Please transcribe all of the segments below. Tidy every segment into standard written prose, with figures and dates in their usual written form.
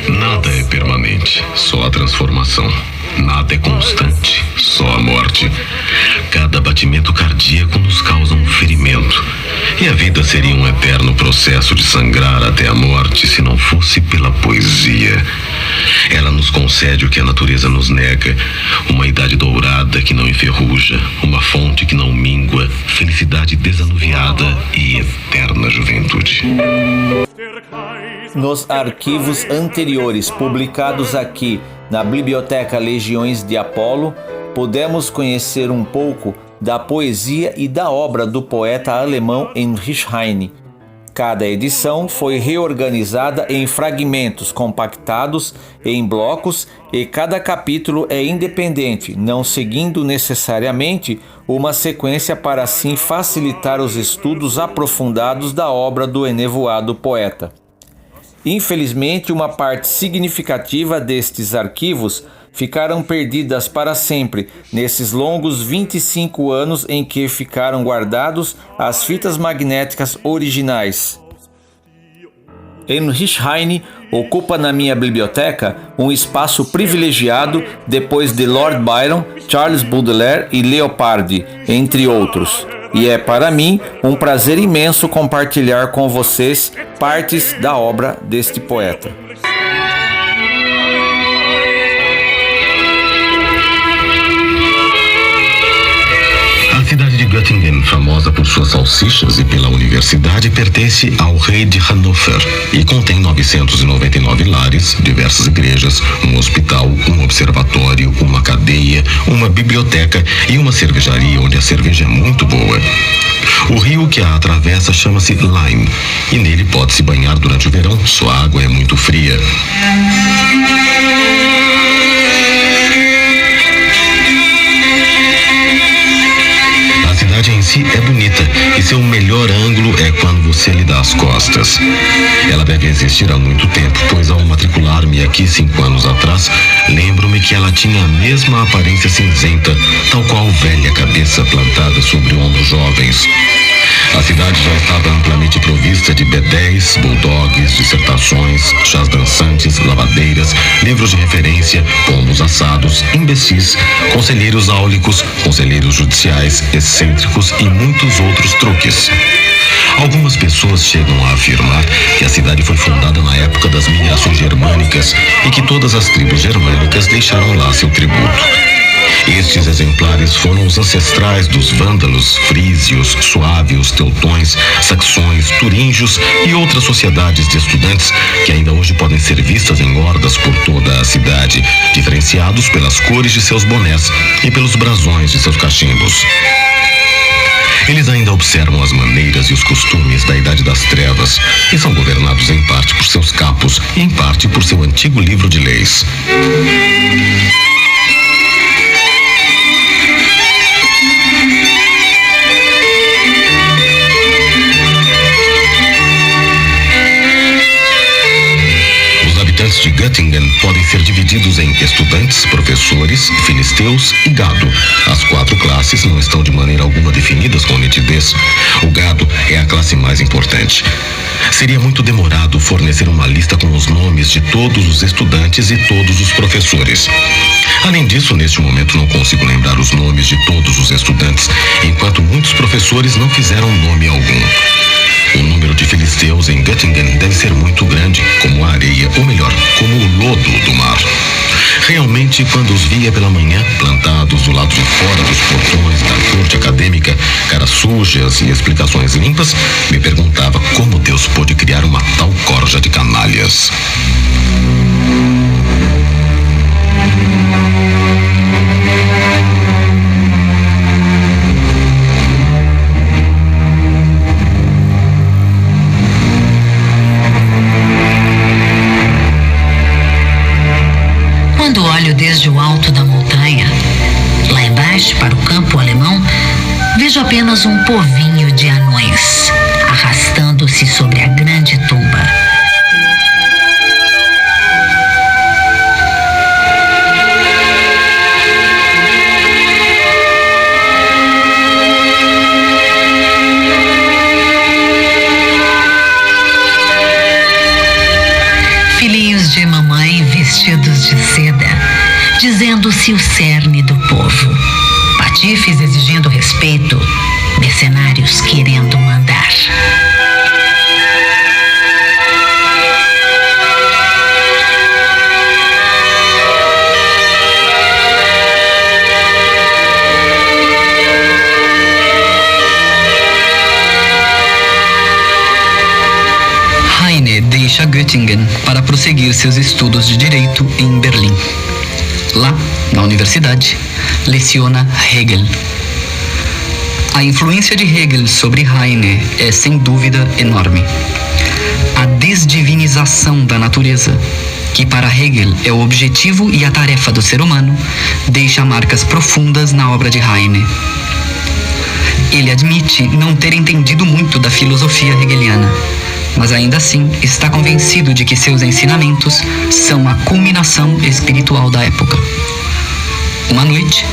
Nada é permanente, só a transformação. Nada é constante, só a morte. Cada batimento cardíaco nos causa um ferimento. E a vida seria um eterno processo de sangrar até a morte se não fosse pela poesia. Ela nos concede o que a natureza nos nega: uma idade dourada que não enferruja, uma fonte que não mingua, felicidade desanuviada e eterna juventude. Nos arquivos anteriores publicados aqui na Biblioteca Legiões de Apolo, pudemos conhecer um pouco da poesia e da obra do poeta alemão Heinrich Heine. Cada edição foi reorganizada em fragmentos compactados em blocos e cada capítulo é independente, não seguindo necessariamente uma sequência para assim facilitar os estudos aprofundados da obra do enevoado poeta. Infelizmente, uma parte significativa destes arquivos ficaram perdidas para sempre nesses longos 25 anos em que ficaram guardados as fitas magnéticas originais. Heinrich Heine ocupa na minha biblioteca um espaço privilegiado depois de Lord Byron, Charles Baudelaire e Leopardi, entre outros. E é para mim um prazer imenso compartilhar com vocês partes da obra deste poeta. A cidade de Göttingen, famosa por suas salsichas e pela universidade, pertence ao rei de Hannover e contém 999 lares, diversas igrejas, um hospital, um observatório, uma cadeia, uma biblioteca e uma cervejaria onde a cerveja é muito boa. O rio que a atravessa chama-se Leim e nele pode-se banhar durante o verão, sua água é muito fria. A cidade em si é bonita e seu melhor ângulo é quando você lhe dá as costas. Ela deve existir há muito tempo, pois ao matricular-me aqui 5 anos atrás, lembro-me que ela tinha a mesma aparência cinzenta, tal qual velha cabeça plantada sobre ombros jovens. A cidade já estava amplamente provista de bedéis, bulldogs, dissertações, chás dançantes, lavadeiras, livros de referência, pombos assados, imbecis, conselheiros áulicos, conselheiros judiciais, excêntricos e muitos outros truques. Algumas pessoas chegam a afirmar que a cidade foi fundada na época das migrações germânicas e que todas as tribos germânicas deixaram lá seu tributo. Estes exemplares foram os ancestrais dos vândalos, frísios, suávios, teutões, saxões, turíngios e outras sociedades de estudantes que ainda hoje podem ser vistas em hordas por toda a cidade, diferenciados pelas cores de seus bonés e pelos brasões de seus cachimbos. Eles ainda observam as maneiras e os costumes da Idade das Trevas e são governados em parte por seus capos e em parte por seu antigo livro de leis. De Göttingen podem ser divididos em estudantes, professores, filisteus e gado. As 4 classes não estão de maneira alguma definidas com nitidez. O gado é a classe mais importante. Seria muito demorado fornecer uma lista com os nomes de todos os estudantes e todos os professores. Além disso, neste momento não consigo lembrar os nomes de todos os estudantes, enquanto muitos professores não fizeram nome algum. O número de filisteus em Göttingen deve ser muito grande, como a areia, ou melhor, como o lodo do mar. Realmente, quando os via pela manhã, plantados do lado de fora dos portões da corte acadêmica, caras sujas e explicações limpas, me perguntava como Deus pôde criar uma tal corja de canalhas. Quando olho desde o alto da montanha, lá embaixo para o campo alemão, vejo apenas um povinho de anões, arrastando-se sobre a grande tumba. vestidos de seda, dizendo-se o cerne do povo. Patifes exigindo respeito, mercenários querendo mandar. Heine deixa Göttingen para prosseguir seus estudos de direito em Berlim. Lá, na universidade, leciona Hegel. A influência de Hegel sobre Heine é sem dúvida enorme. A desdivinização da natureza, que para Hegel é o objetivo e a tarefa do ser humano, deixa marcas profundas na obra de Heine. Ele admite não ter entendido muito da filosofia hegeliana, mas ainda assim está convencido de que seus ensinamentos são a culminação espiritual da época. Uma noite,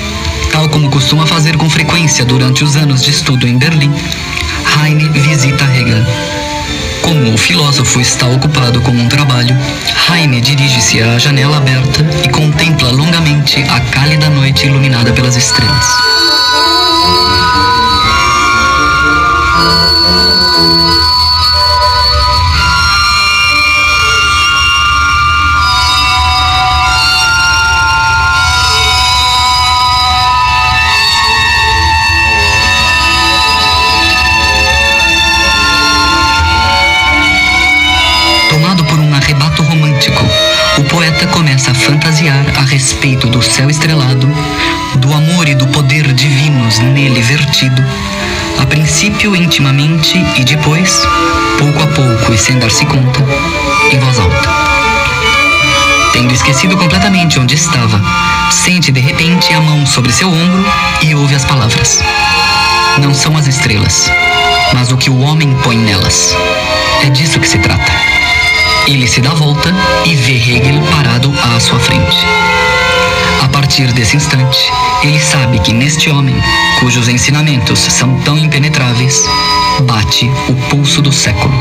tal como costuma fazer com frequência durante os anos de estudo em Berlim, Heine visita Hegel. Como o filósofo está ocupado com um trabalho, Heine dirige-se à janela aberta e contempla longamente a cálida noite iluminada pelas estrelas. Arrebato romântico, o poeta começa a fantasiar a respeito do céu estrelado, do amor e do poder divinos nele vertido, a princípio intimamente e depois, pouco a pouco e sem dar-se conta, em voz alta. Tendo esquecido completamente onde estava, sente de repente a mão sobre seu ombro e ouve as palavras. Não são as estrelas, mas o que o homem põe nelas. É disso que se trata. Ele se dá volta e vê Hegel parado à sua frente. A partir desse instante, ele sabe que neste homem, cujos ensinamentos são tão impenetráveis, bate o pulso do século.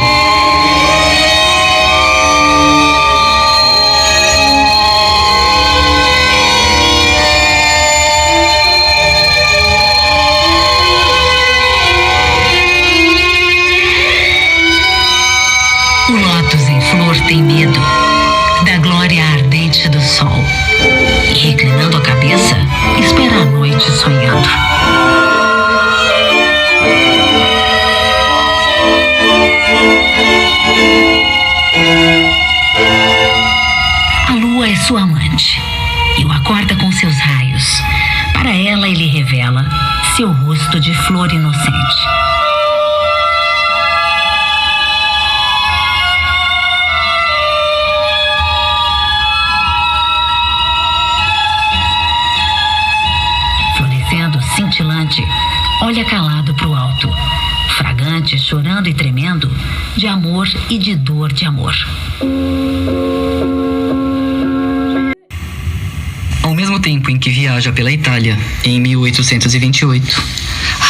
O lótus em flor tem medo da glória ardente do sol e, reclinando a cabeça, espera a noite sonhando. A lua é sua amante e o acorda com seus raios. Para ela, ele revela seu rosto de flor inocente. Cintilante, olha calado para o alto, fragante, chorando e tremendo, de amor e de dor de amor. Ao mesmo tempo em que viaja pela Itália, em 1828,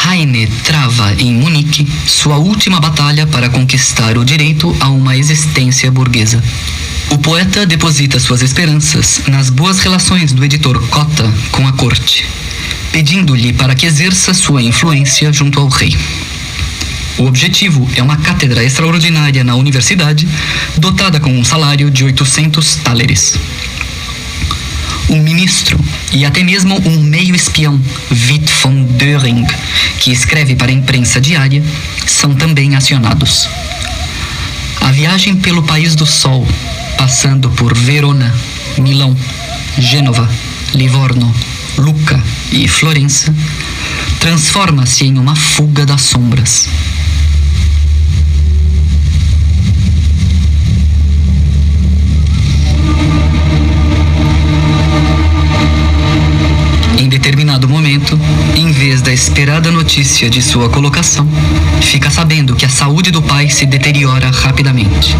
Heine trava em Munique sua última batalha para conquistar o direito a uma existência burguesa. O poeta deposita suas esperanças nas boas relações do editor Cotta com a corte, pedindo-lhe para que exerça sua influência junto ao rei. O objetivo é uma cátedra extraordinária na universidade, dotada com um salário de 800 thalers. Um ministro e até mesmo um meio-espião, Witt von Döring, que escreve para a imprensa diária, são também acionados. A viagem pelo País do Sol, passando por Verona, Milão, Gênova, Livorno, Lucca e Florença, transforma-se em uma fuga das sombras. Em determinado momento, em vez da esperada notícia de sua colocação, fica sabendo que a saúde do pai se deteriora rapidamente.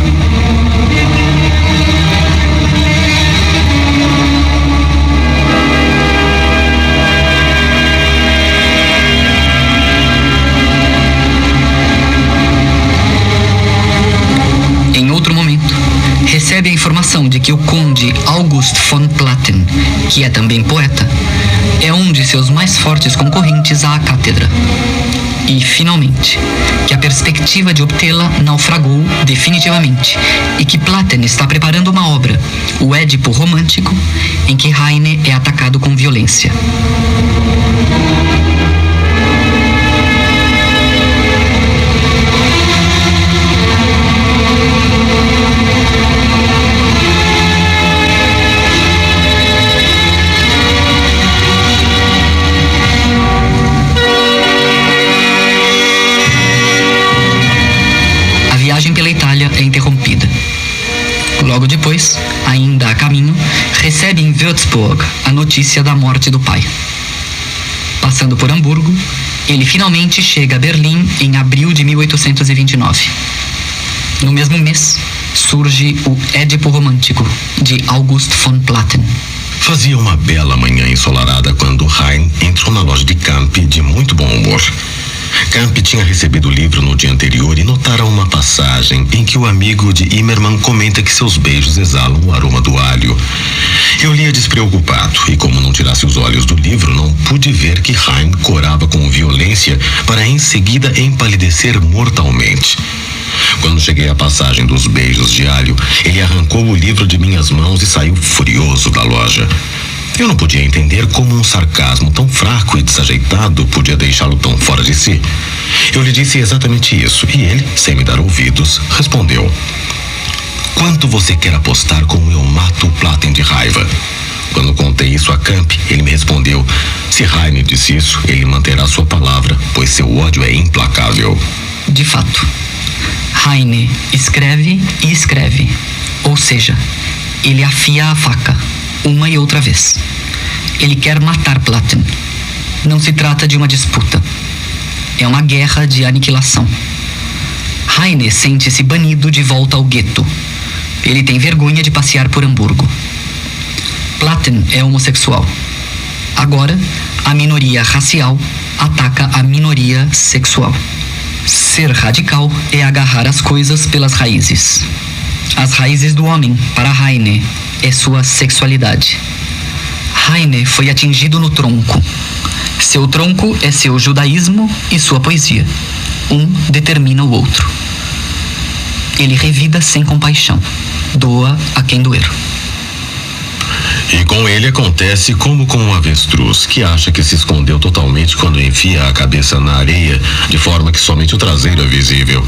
Em outro momento, recebe a informação impressão de que o conde August von Platen, que é também poeta, é um de seus mais fortes concorrentes à cátedra. E, finalmente, que a perspectiva de obtê-la naufragou definitivamente e que Platen está preparando uma obra, o Édipo Romântico, em que Heine é atacado com violência. A viagem pela Itália é interrompida. Logo depois, ainda a caminho, recebe em Würzburg a notícia da morte do pai. Passando por Hamburgo, ele finalmente chega a Berlim em abril de 1829. No mesmo mês, surge o Édipo Romântico, de August von Platen. Fazia uma bela manhã ensolarada quando Heine entrou na loja de Camp de muito bom humor. Camp tinha recebido o livro no dia anterior e notara uma passagem em que o amigo de Immermann comenta que seus beijos exalam o aroma do alho. Eu lia despreocupado e, como não tirasse os olhos do livro, não pude ver que Heine corava com violência para em seguida empalidecer mortalmente. Quando cheguei à passagem dos beijos de alho, ele arrancou o livro de minhas mãos e saiu furioso da loja. Eu não podia entender como um sarcasmo tão fraco e desajeitado podia deixá-lo tão fora de si. Eu lhe disse exatamente isso e ele, sem me dar ouvidos, respondeu: "Quanto você quer apostar como eu mato o Platen de raiva?" Quando contei isso a Camp, ele me respondeu: "Se Heine disse isso, ele manterá sua palavra, pois seu ódio é implacável." De fato, Heine escreve e escreve, ou seja, ele afia a faca uma e outra vez. Ele quer matar Platen. Não se trata de uma disputa. É uma guerra de aniquilação. Heine sente-se banido de volta ao gueto. Ele tem vergonha de passear por Hamburgo. Platen é homossexual. Agora, a minoria racial ataca a minoria sexual. Ser radical é agarrar as coisas pelas raízes. As raízes do homem, para Heine, é sua sexualidade. Heine foi atingido no tronco. Seu tronco é seu judaísmo e sua poesia. Um determina o outro. Ele revida sem compaixão. Doa a quem doer. E com ele acontece como com um avestruz, que acha que se escondeu totalmente quando enfia a cabeça na areia, de forma que somente o traseiro é visível.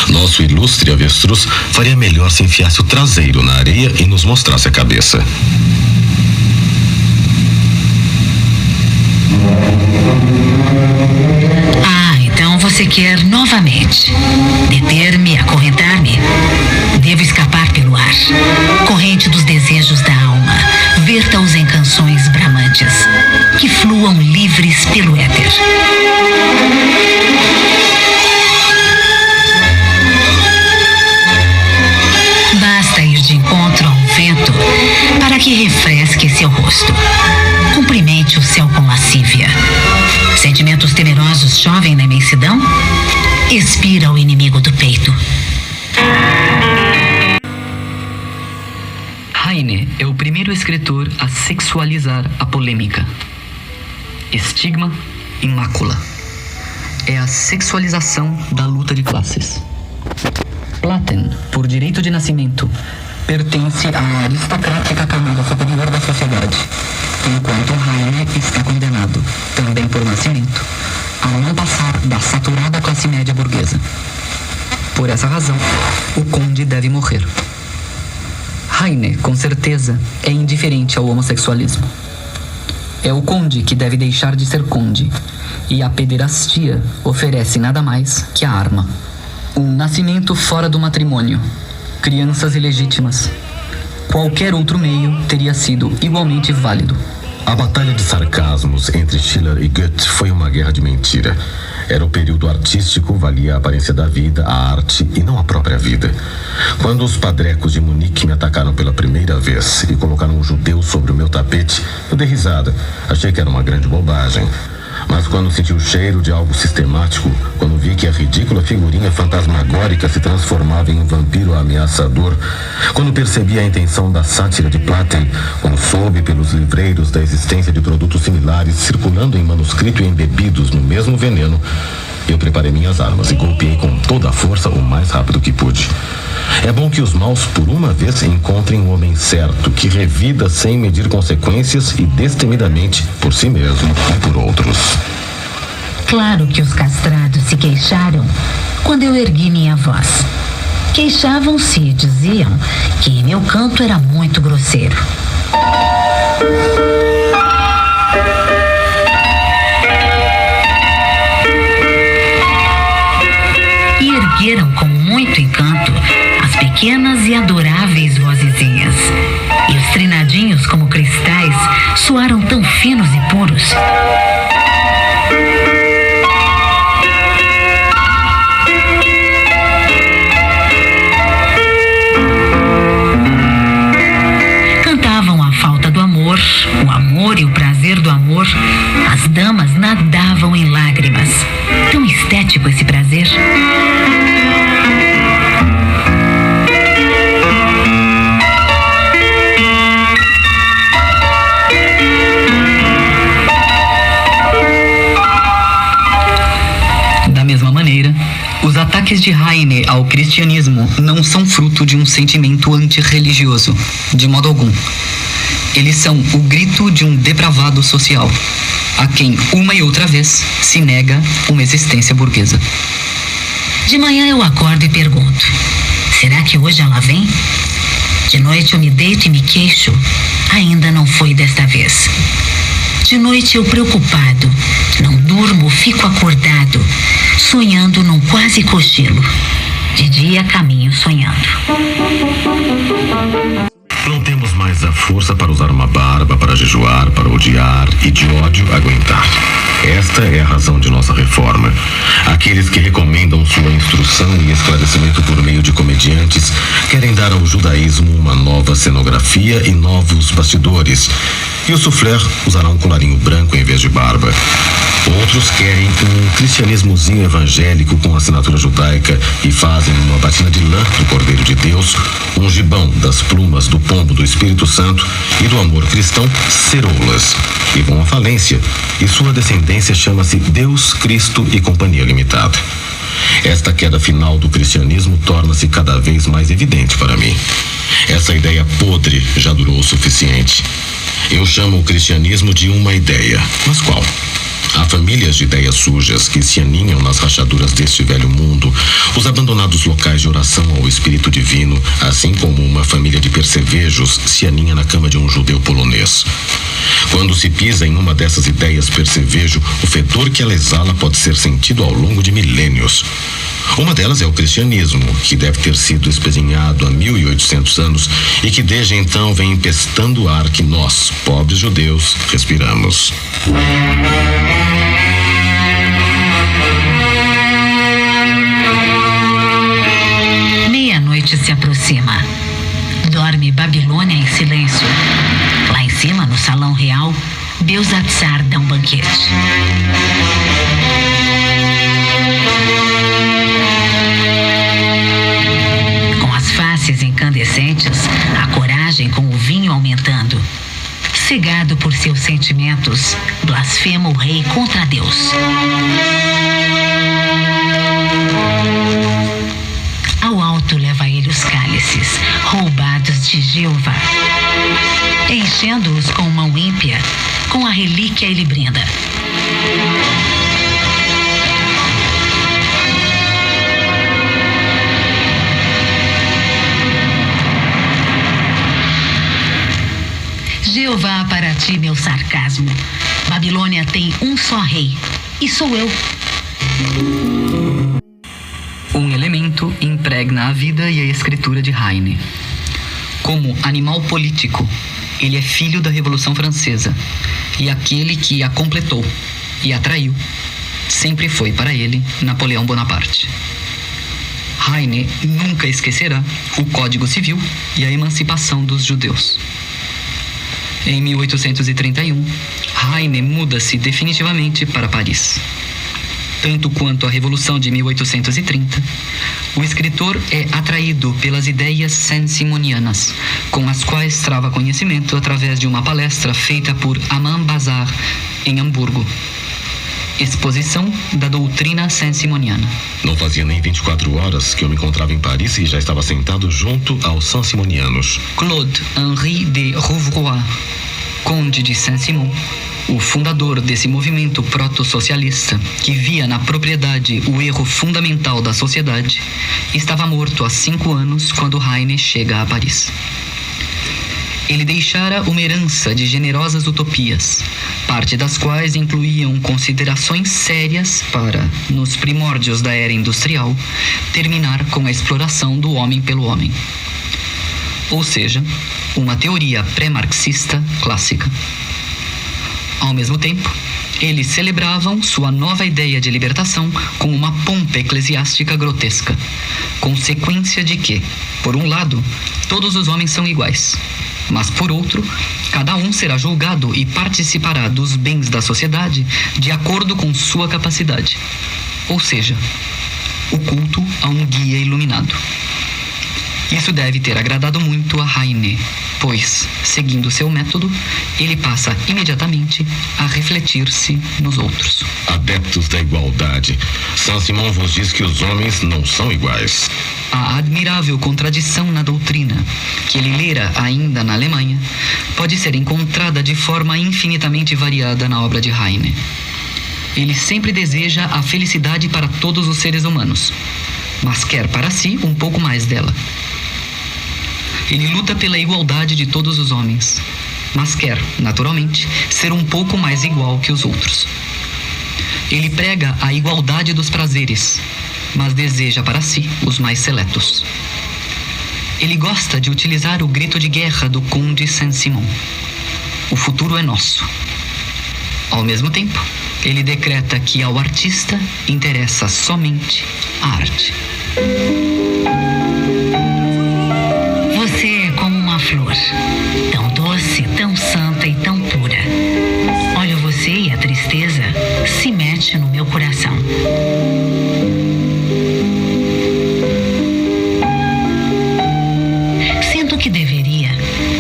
Nosso ilustre avestruz faria melhor se enfiasse o traseiro na areia e nos mostrasse a cabeça. Então você quer novamente deter-me, acorrentar-me? Devo escapar pelo ar, corrente dos desejos da alma, verta-os em canções bramantes, que fluam livres pelo éter. Basta ir de encontro a um vento para que refresque seu rosto. Cumprimente o céu com lascívia. Sentimentos temerosos chovem na imensidão? Expira o inimigo do peito. Heine é o primeiro escritor a sexualizar a polêmica. Estigma e mácula. É a sexualização da luta de classes. Platen, por direito de nascimento, pertence à aristocrática camada superior da sociedade, enquanto Heine está condenado, também por nascimento, a não passar da saturada classe média burguesa. Por essa razão, o conde deve morrer. Heine, com certeza, é indiferente ao homossexualismo. É o conde que deve deixar de ser conde, e a pederastia oferece nada mais que a arma. Um nascimento fora do matrimônio, crianças ilegítimas. Qualquer outro meio teria sido igualmente válido. A batalha de sarcasmos entre Schiller e Goethe foi uma guerra de mentira. Era o período artístico, valia a aparência da vida, a arte e não a própria vida. Quando os padrecos de Munique me atacaram pela primeira vez e colocaram um judeu sobre o meu tapete, eu dei risada. Achei que era uma grande bobagem. Mas quando senti o cheiro de algo sistemático, quando vi que a ridícula figurinha fantasmagórica se transformava em um vampiro ameaçador, quando percebi a intenção da sátira de Platen, quando soube pelos livreiros da existência de produtos similares circulando em manuscrito e embebidos no mesmo veneno, eu preparei minhas armas e golpeei com toda a força o mais rápido que pude. É bom que os maus, por uma vez, encontrem o homem certo, que revida sem medir consequências e destemidamente por si mesmo e por outros. Claro que os castrados se queixaram quando eu ergui minha voz. Queixavam-se e diziam que meu canto era muito grosseiro. E ergueram com muito encanto as pequenas e adoráveis vozezinhas. E os trinadinhos como cristais soaram tão finos e puros. Cantavam a falta do amor, o amor e o prazer do amor. As damas nadavam em lágrimas. Tão estético esse prazer. Da mesma maneira, os ataques de Heine ao cristianismo não são fruto de um sentimento antirreligioso, de modo algum. Eles são o grito de um depravado social, a quem uma e outra vez se nega uma existência burguesa. De manhã eu acordo e pergunto: será que hoje ela vem? De noite eu me deito e me queixo. Ainda não foi desta vez. De noite eu preocupado, não durmo, fico acordado, sonhando num quase cochilo. De dia caminho sonhando. Não temos mais a força para usar uma barba, para jejuar, para odiar e de ódio aguentar. Esta é a razão de nossa reforma. Aqueles que recomendam sua instrução e esclarecimento por meio de comediantes querem dar ao judaísmo uma nova cenografia e novos bastidores. E o souffleur usará um colarinho branco em vez de barba. Outros querem um cristianismozinho evangélico com assinatura judaica e fazem uma batina de lã do Cordeiro de Deus, um gibão das plumas do pombo do Espírito Santo e do amor cristão, ceroulas. E vão à falência. E sua descendência chama-se Deus, Cristo e Companhia Limitada. Esta queda final do cristianismo torna-se cada vez mais evidente para mim. Essa ideia podre já durou o suficiente. Eu chamo o cristianismo de uma ideia. Mas qual? Há famílias de ideias sujas que se aninham nas rachaduras deste velho mundo, os abandonados locais de oração ao Espírito Divino, assim como uma família de percevejos se aninha na cama de um judeu polonês. Quando se pisa em uma dessas ideias percevejo, o fedor que ela exala pode ser sentido ao longo de milênios. Uma delas é o cristianismo, que deve ter sido espezinhado há 1800 anos e que desde então vem empestando o ar que nós, pobres judeus, respiramos. Meia-noite se aproxima. Dorme Babilônia em silêncio. Lá em cima, no salão real, Belsatzar dá um banquete. Com as faces incandescentes, a coragem com o vinho aumentando. Cegado por seus sentimentos, blasfema o rei contra Deus. Ao alto leva ele os cálices, roubados de Jeová. Enchendo-os com mão ímpia, com a relíquia ele brinda. Jeová, para ti meu sarcasmo. Babilônia tem um só rei, e sou eu. Um elemento impregna a vida e a escritura de Heine. Como animal político, ele é filho da Revolução Francesa, e aquele que a completou e atraiu sempre foi para ele Napoleão Bonaparte. Heine nunca esquecerá o Código Civil e a emancipação dos judeus. Em 1831, Heine muda-se definitivamente para Paris. Tanto quanto a Revolução de 1830, o escritor é atraído pelas ideias saint-simonianas, com as quais trava conhecimento através de uma palestra feita por Aman Bazar, em Hamburgo. Exposição da doutrina saint-simoniana. Não fazia nem 24 horas que eu me encontrava em Paris e já estava sentado junto aos saint-simonianos. Claude Henri de Rouvroy, conde de Saint-Simon, o fundador desse movimento proto-socialista, que via na propriedade o erro fundamental da sociedade, estava morto há 5 anos quando Heine chega a Paris. Ele deixara uma herança de generosas utopias, parte das quais incluíam considerações sérias para, nos primórdios da era industrial, terminar com a exploração do homem pelo homem. Ou seja, uma teoria pré-marxista clássica. Ao mesmo tempo, eles celebravam sua nova ideia de libertação com uma pompa eclesiástica grotesca, consequência de que, por um lado, todos os homens são iguais, mas por outro, cada um será julgado e participará dos bens da sociedade de acordo com sua capacidade, ou seja, o culto a um guia iluminado. Isso deve ter agradado muito a Heine, pois, seguindo seu método, ele passa imediatamente a refletir-se nos outros. Adeptos da igualdade, Saint-Simon vos diz que os homens não são iguais. A admirável contradição na doutrina, que ele lera ainda na Alemanha, pode ser encontrada de forma infinitamente variada na obra de Heine. Ele sempre deseja a felicidade para todos os seres humanos, mas quer para si um pouco mais dela. Ele luta pela igualdade de todos os homens, mas quer, naturalmente, ser um pouco mais igual que os outros. Ele prega a igualdade dos prazeres, mas deseja para si os mais seletos. Ele gosta de utilizar o grito de guerra do Conde Saint-Simon: o futuro é nosso. Ao mesmo tempo, ele decreta que ao artista interessa somente a arte. Você é como uma flor, tão doce, tão santa e tão pura. Olho você e a tristeza se mete no meu coração. Sinto que deveria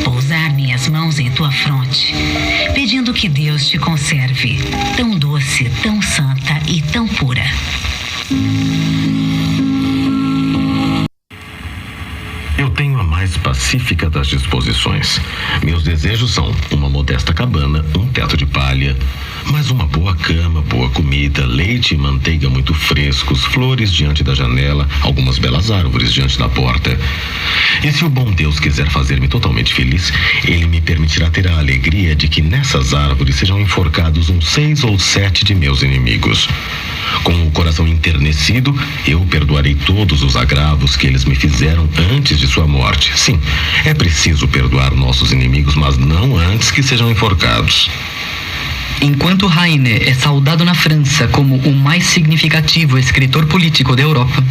pousar minhas mãos em tua fronte, pedindo que Deus te conserve, tão doce, tão santa e tão pura. Eu tenho a mais pacífica das disposições. Meus desejos são uma modesta cabana, um teto de palha, mas uma boa cama, boa comida, leite e manteiga muito frescos, flores diante da janela, algumas belas árvores diante da porta. E se o bom Deus quiser fazer-me totalmente feliz, ele me permitirá ter a alegria de que nessas árvores sejam enforcados uns 6 ou 7 de meus inimigos. Com o coração enternecido, eu perdoarei todos os agravos que eles me fizeram antes de sua morte. Sim, é preciso perdoar nossos inimigos, mas não antes que sejam enforcados. Enquanto Heine é saudado na França como o mais significativo escritor político da Europa,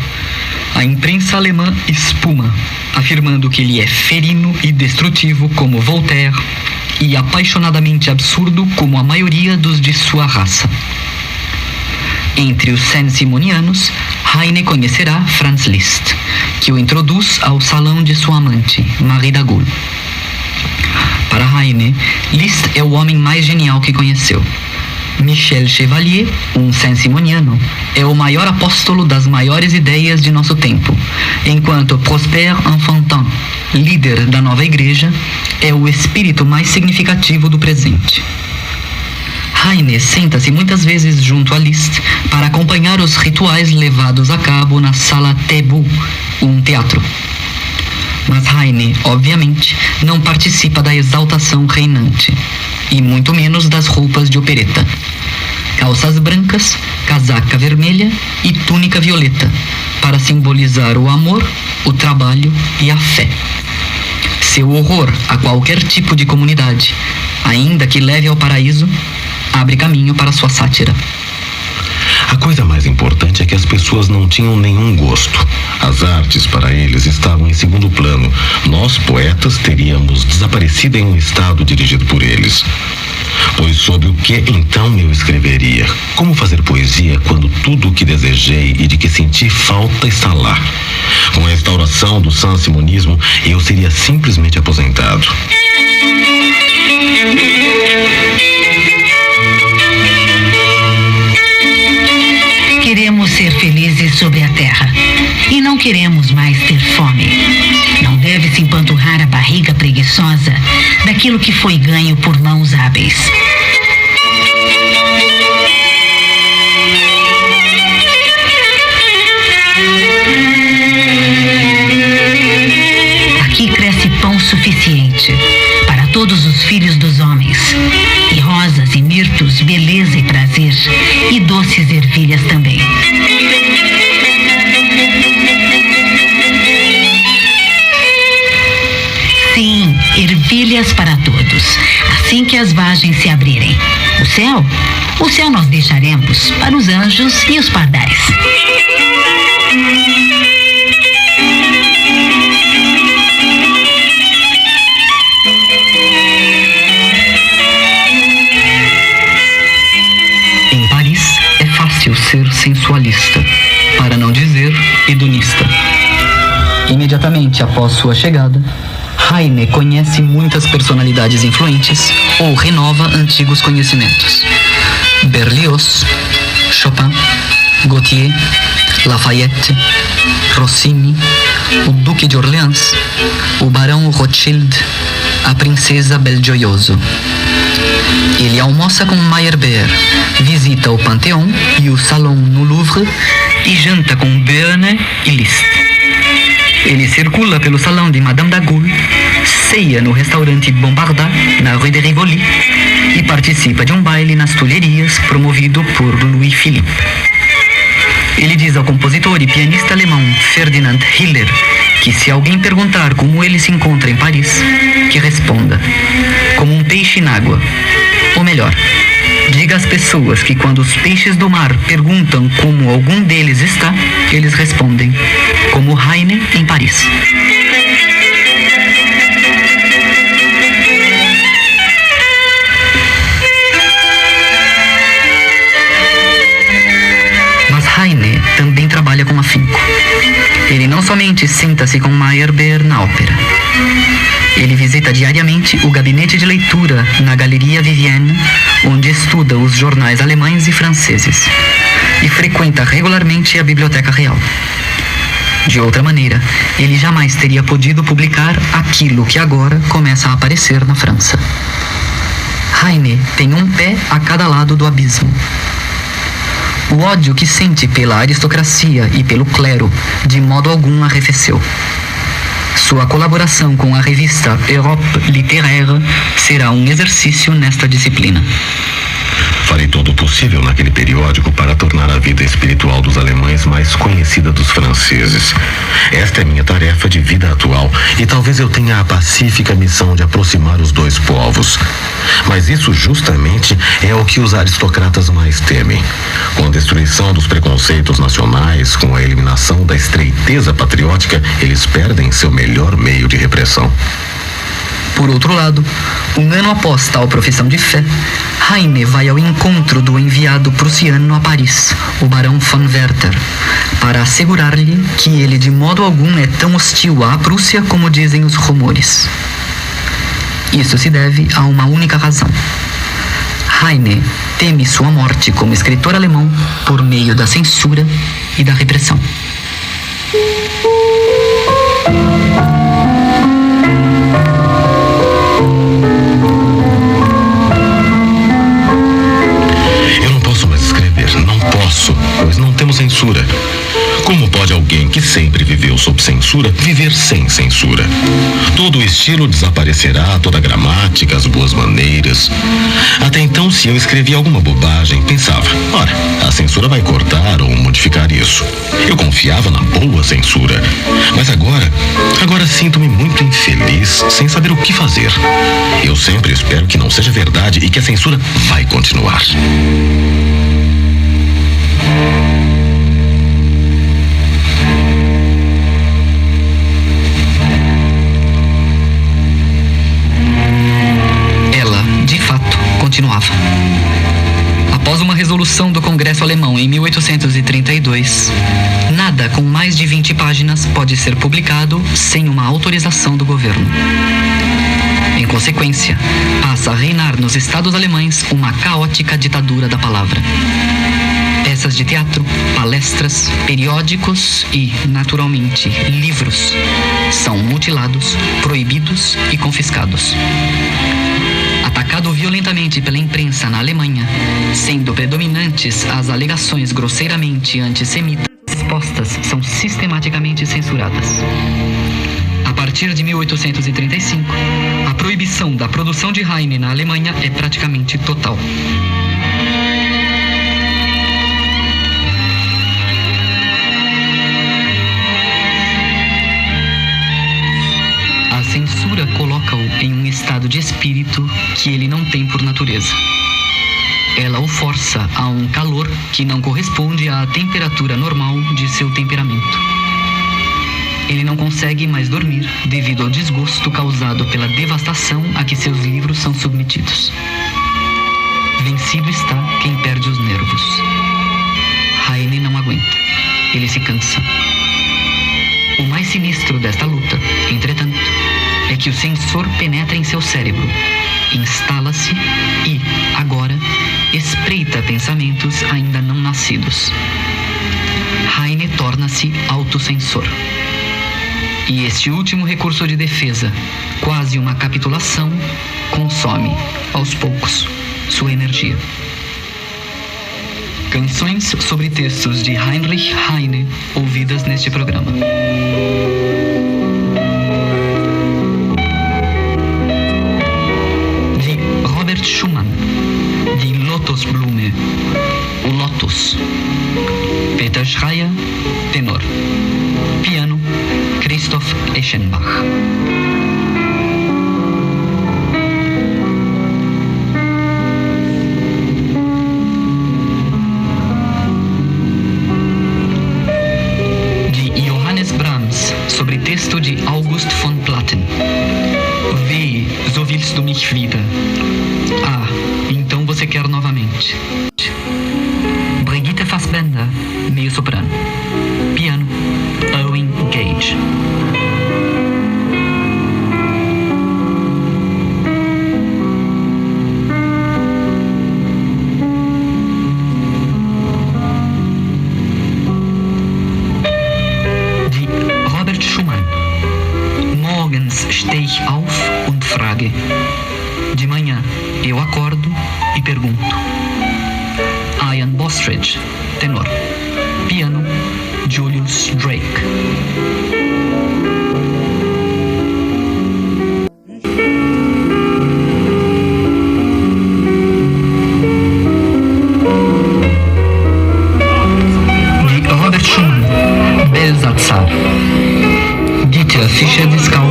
a imprensa alemã espuma, afirmando que ele é ferino e destrutivo como Voltaire e apaixonadamente absurdo como a maioria dos de sua raça. Entre os saint-simonianos, Heine conhecerá Franz Liszt, que o introduz ao salão de sua amante, Marie da Gaulle. Para Heine, Liszt é o homem mais genial que conheceu. Michel Chevalier, um saint-simoniano, é o maior apóstolo das maiores ideias de nosso tempo, enquanto Prosper Enfantin, líder da nova igreja, é o espírito mais significativo do presente. Heine senta-se muitas vezes junto a Liszt para acompanhar os rituais levados a cabo na Sala Tebu, um teatro. Mas Heine, obviamente, não participa da exaltação reinante, e muito menos das roupas de opereta. Calças brancas, casaca vermelha e túnica violeta, para simbolizar o amor, o trabalho e a fé. Seu horror a qualquer tipo de comunidade, ainda que leve ao paraíso, abre caminho para sua sátira. A coisa mais importante é que as pessoas não tinham nenhum gosto. As artes, para eles, estavam em segundo plano. Nós, poetas, teríamos desaparecido em um estado dirigido por eles. Pois sobre o que então eu escreveria? Como fazer poesia quando tudo o que desejei e de que senti falta está lá? Com a restauração do saint-simonismo, eu seria simplesmente aposentado. Queremos ser felizes sobre a terra e não queremos mais ter fome. Não deve se empanturrar a barriga preguiçosa daquilo que foi ganho por mãos hábeis. Aqui cresce pão suficiente para todos os filhos dos homens, e rosas e mirtos, beleza e prazer, e doces ervilhas também. Sim, ervilhas para todos, assim que as vagens se abrirem. O céu nós deixaremos para os anjos e os pardais. Em Paris é fácil ser sensualista, para não dizer hedonista. Imediatamente após sua chegada, Heine conhece muitas personalidades influentes ou renova antigos conhecimentos. Berlioz, Chopin, Gautier, Lafayette, Rossini, o Duque de Orleans, o Barão Rothschild, a Princesa Belgioioso. Ele almoça com Meyerbeer, visita o Panteão e o Salão no Louvre e janta com Boehne e Liszt. Ele circula pelo salão de Madame d'Agoult, ceia no restaurante Bombarda, na Rue de Rivoli, e participa de um baile nas Tulherias promovido por Louis Philippe. Ele diz ao compositor e pianista alemão Ferdinand Hiller que se alguém perguntar como ele se encontra em Paris, que responda: como um peixe na água. Ou melhor, diga às pessoas que quando os peixes do mar perguntam como algum deles está, eles respondem: como Heine em Paris. Mas Heine também trabalha com afinco. Ele não somente senta-se com Meyerbeer na ópera. Ele visita diariamente o gabinete de leitura na Galeria Vivienne, onde estuda os jornais alemães e franceses, e frequenta regularmente a Biblioteca Real. De outra maneira, ele jamais teria podido publicar aquilo que agora começa a aparecer na França. Heine tem um pé a cada lado do abismo. O ódio que sente pela aristocracia e pelo clero de modo algum arrefeceu. Sua colaboração com a revista Europe Littéraire será um exercício nesta disciplina. Farei todo o possível naquele periódico para tornar a vida espiritual dos alemães mais conhecida dos franceses. Esta é minha tarefa de vida atual e talvez eu tenha a pacífica missão de aproximar os dois povos. Mas isso justamente é o que os aristocratas mais temem. Com a destruição dos preconceitos nacionais, com a eliminação da estreiteza patriótica, eles perdem seu melhor meio de repressão. Por outro lado, um ano após tal profissão de fé, Heine vai ao encontro do enviado prussiano a Paris, o Barão von Werther, para assegurar-lhe que ele de modo algum é tão hostil à Prússia como dizem os rumores. Isso se deve a uma única razão. Heine teme sua morte como escritor alemão por meio da censura e da repressão. Pois não temos censura. Como pode alguém que sempre viveu sob censura viver sem censura? Todo o estilo desaparecerá, toda a gramática, as boas maneiras. Até então, se eu escrevia alguma bobagem, pensava: ora, a censura vai cortar ou modificar isso. Eu confiava na boa censura. Mas agora sinto-me muito infeliz, sem saber o que fazer. Eu sempre espero que não seja verdade e que a censura vai continuar. Ela, de fato, continuava. Após uma resolução do Congresso Alemão em 1832, nada com mais de 20 páginas pode ser publicado sem uma autorização do governo. Em consequência, passa a reinar nos estados alemães uma caótica ditadura da palavra. Peças de teatro, palestras, periódicos e, naturalmente, livros são mutilados, proibidos e confiscados. Atacado violentamente pela imprensa na Alemanha, sendo predominantes as alegações grosseiramente antissemitas, respostas são sistematicamente censuradas. A partir de 1835, a proibição da produção de Heine na Alemanha é praticamente total. A censura coloca-o em um estado de espírito que ele não tem por natureza. Ela o força a um calor que não corresponde à temperatura normal de seu temperamento. Ele não consegue mais dormir devido ao desgosto causado pela devastação a que seus livros são submetidos. Vencido está quem perde os nervos. Heine não aguenta. Ele se cansa. O mais sinistro desta luta, entretanto, é que o censor penetra em seu cérebro, instala-se e, agora, espreita pensamentos ainda não nascidos. Heine torna-se autocensor. E este último recurso de defesa, quase uma capitulação, consome, aos poucos, sua energia. Canções sobre textos de Heinrich Heine, ouvidas neste programa. De Robert Schumann, Die Lotusblume, o Lotus. Peter Schreier, tenor. Piano, Christoph Eschenbach. De Johannes Brahms, sobre texto de August von Platen. Weh, so willst du mich wieder. Ah, então você quer novamente. Brigitte Fassbender, meio soprano. Piano, Owen Gage. De Robert Schumann. Morgens steh ich auf und frage. De manhã eu acordo e pergunto. Ian Bostridge, tenor. Piano, Julius Drake. De Robert Schumann, Belsazar. Dieter Fischer-Dieskau,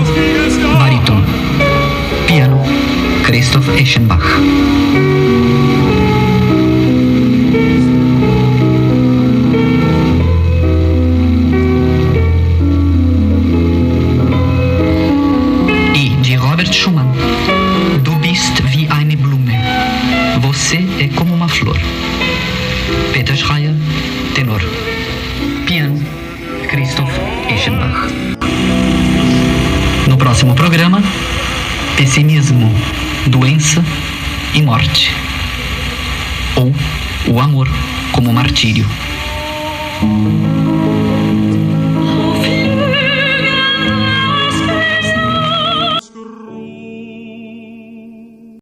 barítono. Piano, Christoph Eschenbach. Schumann, Du bist wie eine Blume. Você é como uma flor. Peter Schreier, tenor. Piano, Christoph Eschenbach. No próximo programa, pessimismo, doença e morte. Ou o amor como martírio.